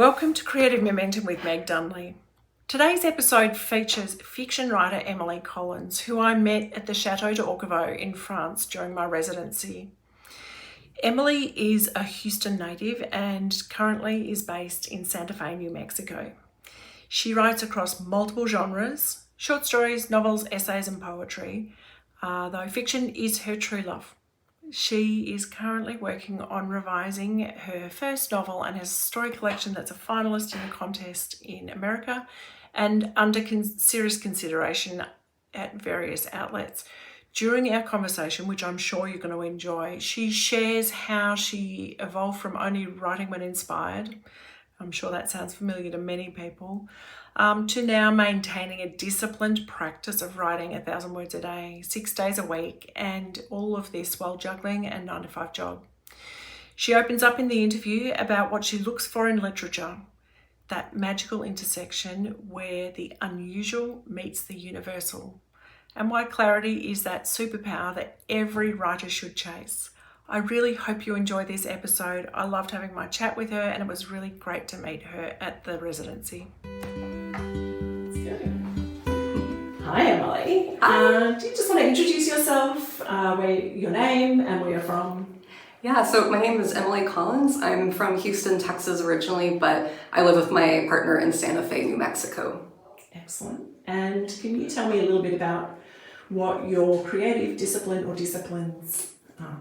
Welcome to Creative Momentum with Meg Dunley. Today's episode features fiction writer Emily Collins, who I met at the Chateau in France during my residency. Emily is a Houston native and currently is based in Santa Fe, New Mexico. She writes across multiple genres, short stories, novels, essays and poetry, though fiction is her true love. She is currently working on revising her first novel and has a story collection that's a finalist in a contest in America and under serious consideration at various outlets. During our conversation, which I'm sure you're going to enjoy, she shares how she evolved from only writing when inspired, I'm sure that sounds familiar to many people, to now maintaining a disciplined practice of writing 1,000 words a day, 6 days a week, and all of this while juggling a 9-to-5 job. She opens up in the interview about what she looks for in literature, that magical intersection where the unusual meets the universal, and why clarity is that superpower that every writer should chase. I really hope you enjoyed this episode. I loved having my chat with her, and it was really great to meet her at the residency. Hi, Emily. Do you just want to introduce yourself, your name and where you're from? Yeah, so my name is Emily Collins. I'm from Houston, Texas originally, but I live with my partner in Santa Fe, New Mexico. Excellent. And can you tell me a little bit about what your creative discipline or disciplines are?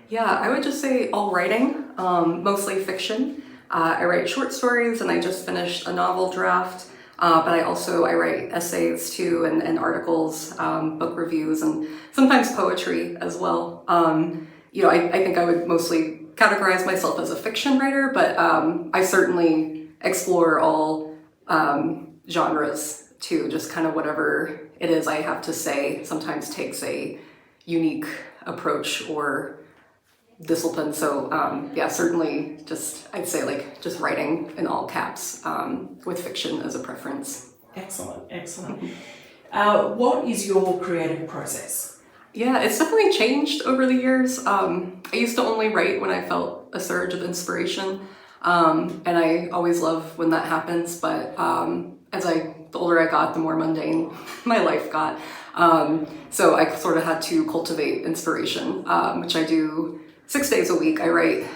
Yeah, I would just say all writing, mostly fiction. I write short stories and I just finished a novel draft. But I write essays too and articles, book reviews, and sometimes poetry as well. I think I would mostly categorize myself as a fiction writer, but I certainly explore all genres too, just kind of whatever it is I have to say sometimes takes a unique approach or discipline. So certainly I'd say just writing in all caps with fiction as a preference. Excellent. What is your creative process? Yeah, it's definitely changed over the years. I used to only write when I felt a surge of inspiration, and I always love when that happens, but the older I got, the more mundane my life got. So I sort of had to cultivate inspiration, which I do 6 days a week. I write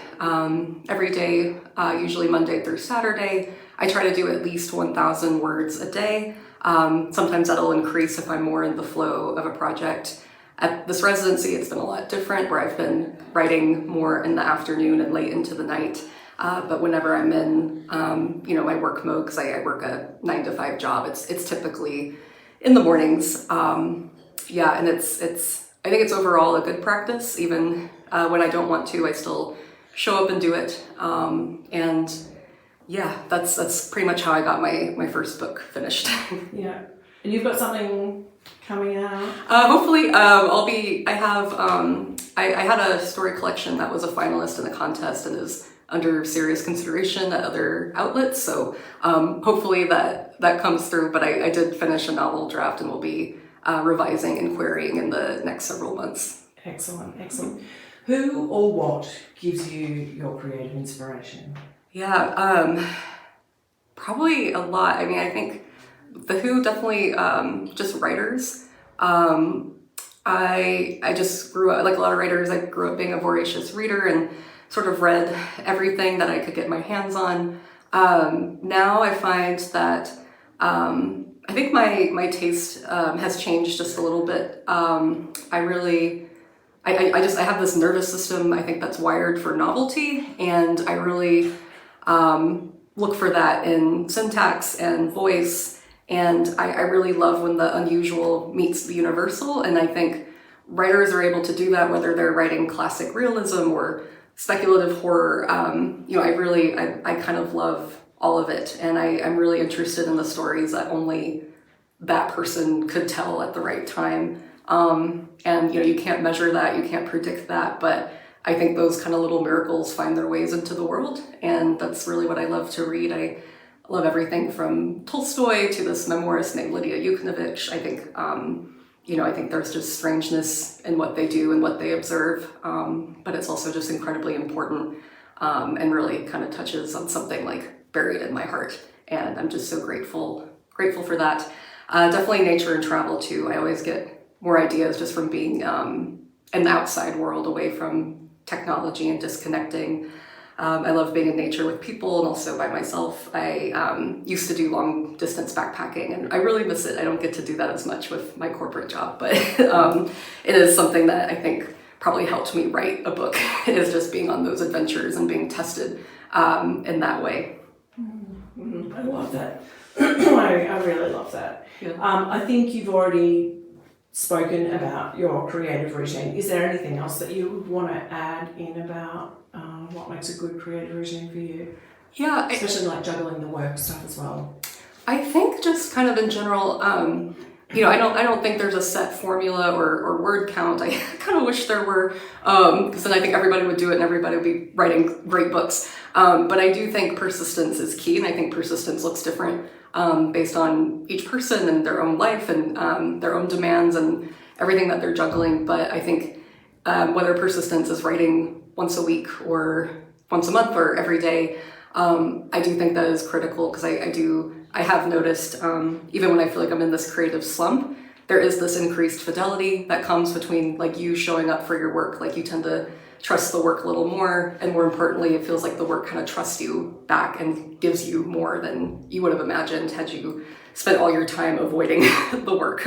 every day, usually Monday through Saturday. I try to do at least 1,000 words a day. Sometimes that'll increase if I'm more in the flow of a project. At this residency, it's been a lot different, where I've been writing more in the afternoon and late into the night. But whenever I'm in, my work mode, because I work a 9-to-5 job, it's typically in the mornings. And I think it's overall a good practice. Even when I don't want to, I still show up and do it. That's pretty much how I got my first book finished. Yeah. And you've got something coming out? Hopefully, I had a story collection that was a finalist in the contest and is under serious consideration at other outlets. So hopefully that comes through. But I did finish a novel draft and will be revising and querying in the next several months. Excellent. Who or what gives you your creative inspiration? Yeah, probably a lot. I mean, I think the Who definitely just writers. I just grew up, like a lot of writers, I grew up being a voracious reader and sort of read everything that I could get my hands on. Now I find that I think my taste has changed just a little bit. I have this nervous system, I think, that's wired for novelty, and I really look for that in syntax and voice, and I really love when the unusual meets the universal, and I think writers are able to do that whether they're writing classic realism or speculative horror. I kind of love all of it, and I'm really interested in the stories that only that person could tell at the right time. You can't measure that, you can't predict that, but I think those kind of little miracles find their ways into the world, and that's really what I love to read. I love everything from Tolstoy to this memoirist named Lydia Yuknavitch. I think there's just strangeness in what they do and what they observe, but it's also just incredibly important, and really kind of touches on something like buried in my heart. And I'm just so grateful for that. Definitely nature and travel too. I always get more ideas just from being in the outside world, away from technology and disconnecting. I love being in nature with people and also by myself. I used to do long distance backpacking and I really miss it. I don't get to do that as much with my corporate job, but it is something that I think probably helped me write a book, is just being on those adventures and being tested in that way. I love that. I really love that. Yeah. I think you've already spoken about your creative routine. Is there anything else that you would want to add in about what makes a good creative routine for you? Yeah. Especially like juggling the work stuff as well. I think just kind of in general, I don't think there's a set formula or word count. I kind of wish there were, because then I think everybody would do it and everybody would be writing great books. But I do think persistence is key, and I think persistence looks different based on each person and their own life and their own demands and everything that they're juggling. But I think whether persistence is writing once a week or once a month or every day, I do think that is critical, because I have noticed, even when I feel like I'm in this creative slump, there is this increased fidelity that comes between like you showing up for your work. Like you tend to trust the work a little more, and more importantly, it feels like the work kind of trusts you back and gives you more than you would have imagined had you spent all your time avoiding the work,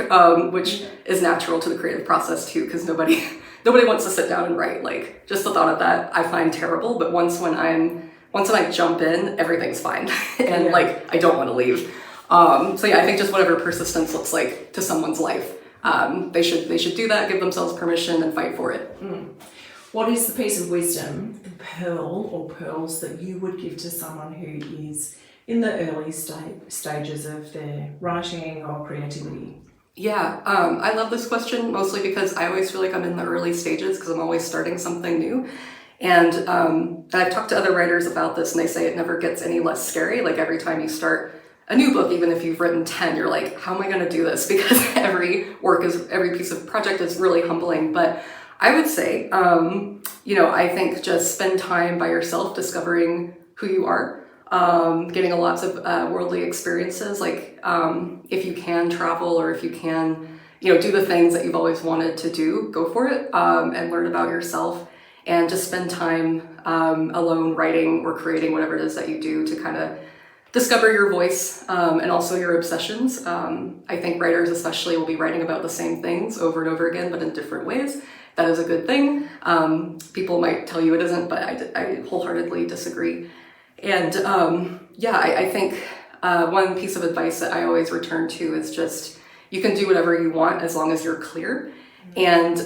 which is natural to the creative process too, because nobody wants to sit down and write. Like just the thought of that I find terrible, but once when I jump in, everything's fine. And like, I don't want to leave. So yeah, I think just whatever persistence looks like to someone's life, they should do that, give themselves permission and fight for it. What is the piece of wisdom, the pearl or pearls that you would give to someone who is in the early stages of their writing or creativity? Yeah, I love this question mostly because I always feel like I'm in the early stages because I'm always starting something new. And I've talked to other writers about this, and they say it never gets any less scary. Like every time you start a new book, even if you've written 10, you're like, how am I going to do this? Because every piece of project is really humbling. But I would say, I think just spend time by yourself discovering who you are, getting lots of worldly experiences. Like if you can travel, or if you can, do the things that you've always wanted to do, go for it, and learn about yourself. And just spend time alone writing or creating whatever it is that you do to kind of discover your voice and also your obsessions. I think writers especially will be writing about the same things over and over again, but in different ways. That is a good thing. People might tell you it isn't, but I wholeheartedly disagree. And I think one piece of advice that I always return to is just, you can do whatever you want as long as you're clear. And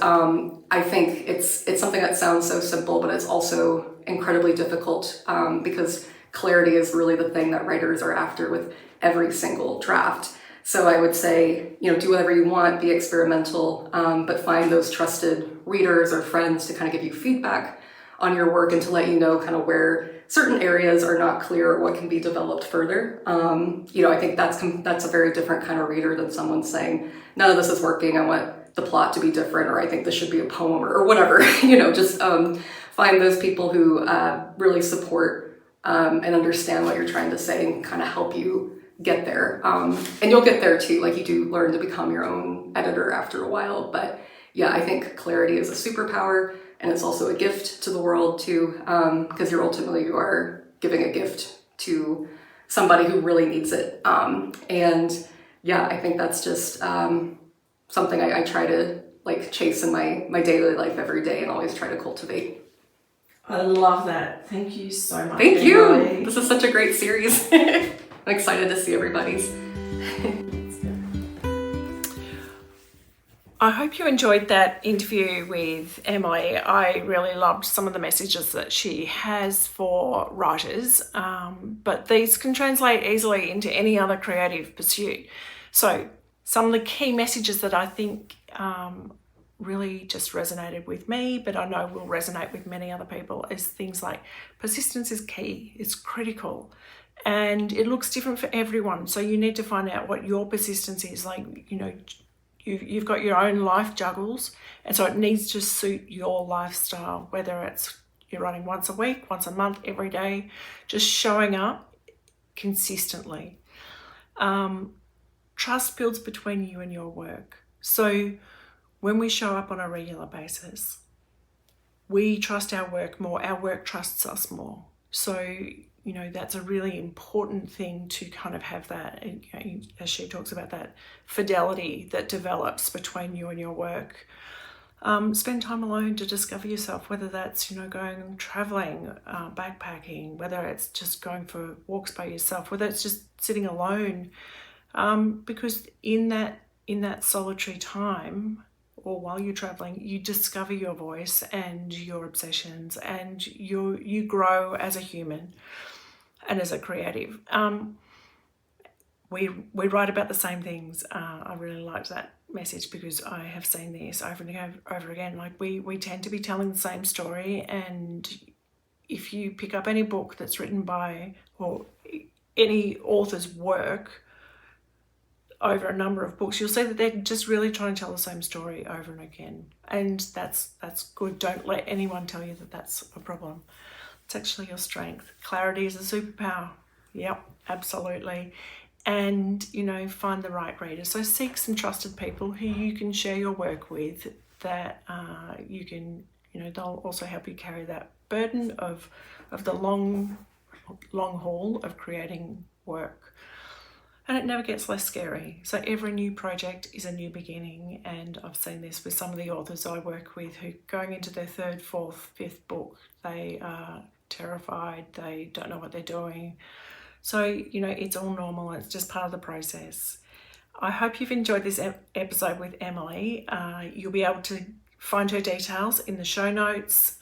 I think it's something that sounds so simple, but it's also incredibly difficult because clarity is really the thing that writers are after with every single draft. So I would say, do whatever you want, be experimental, but find those trusted readers or friends to kind of give you feedback on your work and to let you know kind of where certain areas are not clear or what can be developed further. I think that's a very different kind of reader than someone saying, none of this is working, I want the plot to be different, or I think this should be a poem or whatever. Just find those people who really support and understand what you're trying to say and kind of help you get there. And you'll get there too. Like you do learn to become your own editor after a while. But yeah, I think clarity is a superpower, and it's also a gift to the world too, because you are giving a gift to somebody who really needs it. And yeah, I think that's just something I try to like chase in my daily life every day and always try to cultivate. I love that. Thank you so much. Thank you. This is such a great series. I'm excited to see everybody's. I hope you enjoyed that interview with Emily. I really loved some of the messages that she has for writers, but these can translate easily into any other creative pursuit. So some of the key messages that I think really just resonated with me, but I know will resonate with many other people, is things like persistence is key, it's critical, and it looks different for everyone. So you need to find out what your persistence is. Like, you've got your own life juggles, and so it needs to suit your lifestyle, whether it's you're writing once a week, once a month, every day, just showing up consistently. Trust builds between you and your work. So when we show up on a regular basis, we trust our work more, our work trusts us more. So, that's a really important thing to kind of have that, as she talks about, that fidelity that develops between you and your work. Spend time alone to discover yourself, whether that's, going traveling, backpacking, whether it's just going for walks by yourself, whether it's just sitting alone. Because in that solitary time, or while you're traveling, you discover your voice and your obsessions, and you grow as a human and as a creative. We write about the same things. I really liked that message because I have seen this over and over again. Like we tend to be telling the same story, and if you pick up any book that's written by, or any author's work over a number of books, you'll see that they're just really trying to tell the same story over and again. And that's good. Don't let anyone tell you that that's a problem. It's actually your strength. Clarity is a superpower. Yep, absolutely. And, find the right reader. So seek some trusted people who you can share your work with, that you can, they'll also help you carry that burden of the long haul of creating work. And it never gets less scary. So every new project is a new beginning. And I've seen this with some of the authors I work with who, going into their third, fourth, fifth book, they are terrified. They don't know what they're doing. So, it's all normal. It's just part of the process. I hope you've enjoyed this episode with Emily. You'll be able to find her details in the show notes,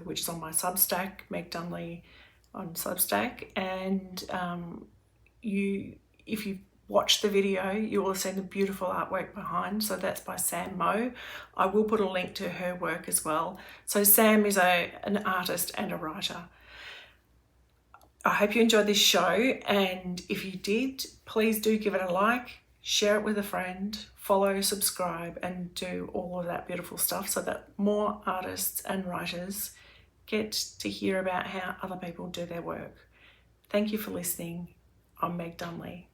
which is on my Substack, Meg Dunley on Substack. And if you watch the video, you will have seen the beautiful artwork behind. So that's by Sam Moe. I will put a link to her work as well. So Sam is an artist and a writer. I hope you enjoyed this show, and if you did, please do give it a like, share it with a friend, follow, subscribe, and do all of that beautiful stuff so that more artists and writers get to hear about how other people do their work. Thank you for listening. I'm Meg Dunley.